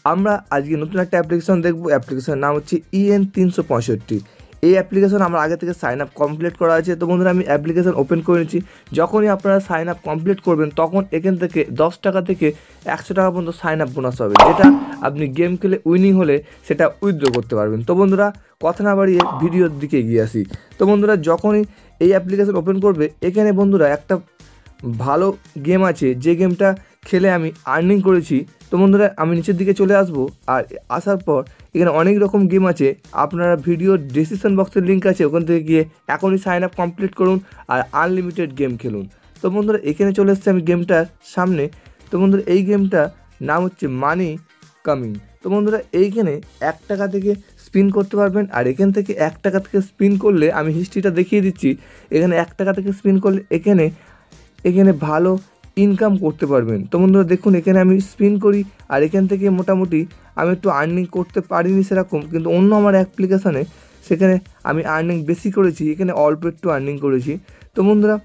আমরা আজকে নতুন একটা অ্যাপ্লিকেশন দেখব। অ্যাপ্লিকেশনের নাম হচ্ছে EN365। এই অ্যাপ্লিকেশন আমার আগে থেকে সাইন আপ কমপ্লিট করা আছে। তো বন্ধুরা আমি অ্যাপ্লিকেশন ওপেন করে নিচ্ছি। যখনই আপনারা সাইন আপ কমপ্লিট করবেন তখন এখান থেকে 10 টাকা থেকে 100 টাকা পর্যন্ত সাইন আপ বোনাস হবে, যেটা আপনি গেম খেলে উইনিং হলে সেটা উইথড্র করতে পারবেন। তো বন্ধুরা কথা না বাড়িয়ে ভিডিওর দিকে এগিয়ে আসি। তো বন্ধুরা যখনই এই অ্যাপ্লিকেশন ওপেন করবে, এখানে বন্ধুরা একটা ভালো গেম আছে, যে গেমটা খেলে আমি আর্নিং করেছি। তো বন্ধুরা আমি নিচের দিকে চলে আসবো, আর আসার পর এখানে অনেক রকম গেম আছে। আপনারা ভিডিওর ডিসক্রিপশন বক্সের লিঙ্ক আছে, ওখান থেকে গিয়ে এখনই সাইন আপ কমপ্লিট করুন আর আনলিমিটেড গেম খেলুন। তো বন্ধুরা এখানে চলে এসেছে আমি গেমটার সামনে। তো বন্ধুরা এই গেমটার নাম হচ্ছে মানি কামিং। তো বন্ধুরা এইখানে 1 টাকা থেকে স্পিন করতে পারবেন, আর এখান থেকে 1 টাকা থেকে স্পিন করলে আমি হিস্ট্রিটা দেখিয়ে দিচ্ছি। এখানে 1 টাকা থেকে স্পিন করলে এখানে ভালো ইনকাম করতে পারবেন। তো বন্ধুরা দেখুন এখানে আমি স্পিন করি, আর এখান থেকে মোটামুটি আমি একটু আর্নিং করতে পারিনি সেরকম, কিন্তু অন্য আমার অ্যাপ্লিকেশানে সেখানে আমি আর্নিং বেশি করেছি, এখানে অল্প একটু আর্নিং করেছি। তো বন্ধুরা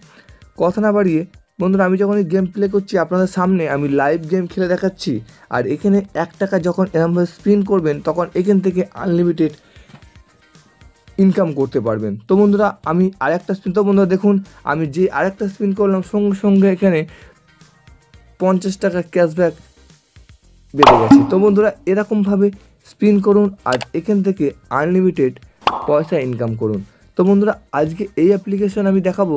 কথা না বাড়িয়ে বন্ধুরা আমি যখন এই গেম প্লে করছি আপনাদের সামনে আমি লাইভ গেম খেলে দেখাচ্ছি। আর এখানে 1 টাকা যখন এরমভাবে স্পিন করবেন তখন এখান থেকে আনলিমিটেড ইনকাম করতে পারবেন। তো বন্ধুরা আমি আরেকটা স্পিন, তো বন্ধুরা দেখুন আমি যে আরেকটা স্পিন করলাম সঙ্গে সঙ্গে এখানে 50 টাকা ক্যাশব্যাক বেড়ে গেছে। তো বন্ধুরা এরকমভাবে স্পিন করুন আর এখান থেকে আনলিমিটেড পয়সা ইনকাম করুন। তো বন্ধুরা আজকে এই অ্যাপ্লিকেশন আমি দেখাবো।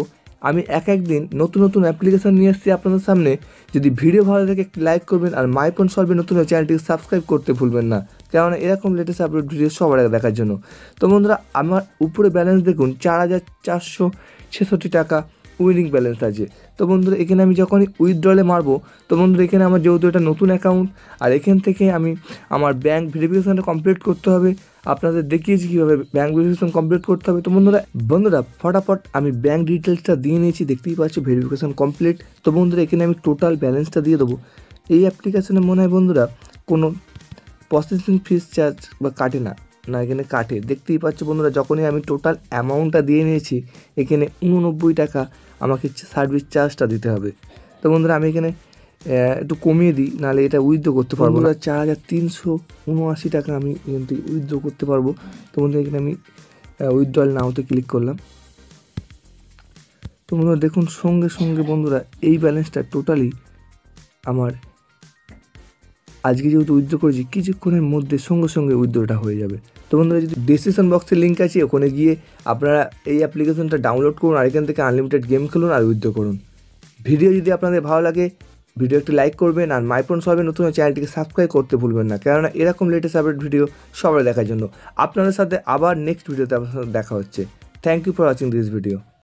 আমি এক দিন নতুন নতুন অ্যাপ্লিকেশন নিয়ে এসেছি আপনাদের সামনে। যদি ভিডিও ভালো লাগে একটি লাইক করবেন, আর মাই ফোন সলভে নতুন চ্যানেলটিকে সাবস্ক্রাইব করতে ভুলবেন না, কেননা এরকম লেটেস্ট আপলোড ভিডিও সবার আগে দেখার জন্য। তো বন্ধুরা আমার উপরে ব্যালেন্স দেখুন 4466 টাকা উইনিং ব্যালেন্স আছে। তো বন্ধুরা এখানে আমি যখনই উইথড্রলে মারবো, তো বন্ধুরা এখানে আমার যেহেতু এটা নতুন অ্যাকাউন্ট, আর এখান থেকে আমি আমার ব্যাঙ্ক ভেরিফিকেশানটা কমপ্লিট করতে হবে। আপনাদের দেখিয়েছি কীভাবে ব্যাঙ্ক ভেরিফিকেশান কমপ্লিট করতে হবে। তো বন্ধুরা ফটাফট আমি ব্যাঙ্ক ডিটেলসটা দিয়ে নিয়েছি, দেখতেই পাচ্ছি ভেরিফিকেশান কমপ্লিট। তো বন্ধুরা এখানে আমি টোটাল ব্যালেন্সটা দিয়ে দেবো। এই অ্যাপ্লিকেশানে মনে হয় বন্ধুরা কোনো প্রসেসিং ফিস চার্জ বা কাটে না, এখানে কাটে। দেখতেই পাচ্ছ বন্ধুরা যখনই আমি টোটাল অ্যামাউন্টটা দিয়ে নিয়েছি, এখানে 89 টাকা আমাকে সার্ভিস চার্জটা দিতে হবে। তো বন্ধুরা আমি এখানে একটু কমিয়ে দিই, নাহলে এটা উইথড্র করতে পারবো না। 4379 টাকা আমি এখান থেকে উইথড্র করতে পারবো। তো বন্ধুরা এখানে আমি উইথড্রল নাওতে ক্লিক করলাম। তো বন্ধুরা দেখুন সঙ্গে সঙ্গে বন্ধুরা এই ব্যালেন্সটা টোটালি আমার আজকে যেহেতু উইথড্র করেছি কিছুক্ষণের মধ্যে সঙ্গে সঙ্গে উইথড্রটা হয়ে যাবে। তো বন্ধুরা যদি ডিসক্রিপশন বক্সের লিঙ্ক আছে ওখানে গিয়ে আপনারা এই অ্যাপ্লিকেশনটা ডাউনলোড করুন, আর এখান থেকে আনলিমিটেড গেম খেলুন আর উইথড্র করুন। ভিডিও যদি আপনাদের ভালো লাগে ভিডিও একটি লাইক করবেন, আর মাই ফোন সলভে নতুন চ্যানেলটিকে সাবস্ক্রাইব করতে ভুলবেন না, কেননা এরকম লেটেস্ট আপডেট ভিডিও সবাই দেখার জন্য। আপনাদের সাথে আবার নেক্সট ভিডিওতে আপনার সাথে দেখা হচ্ছে। Thank you for watching this video.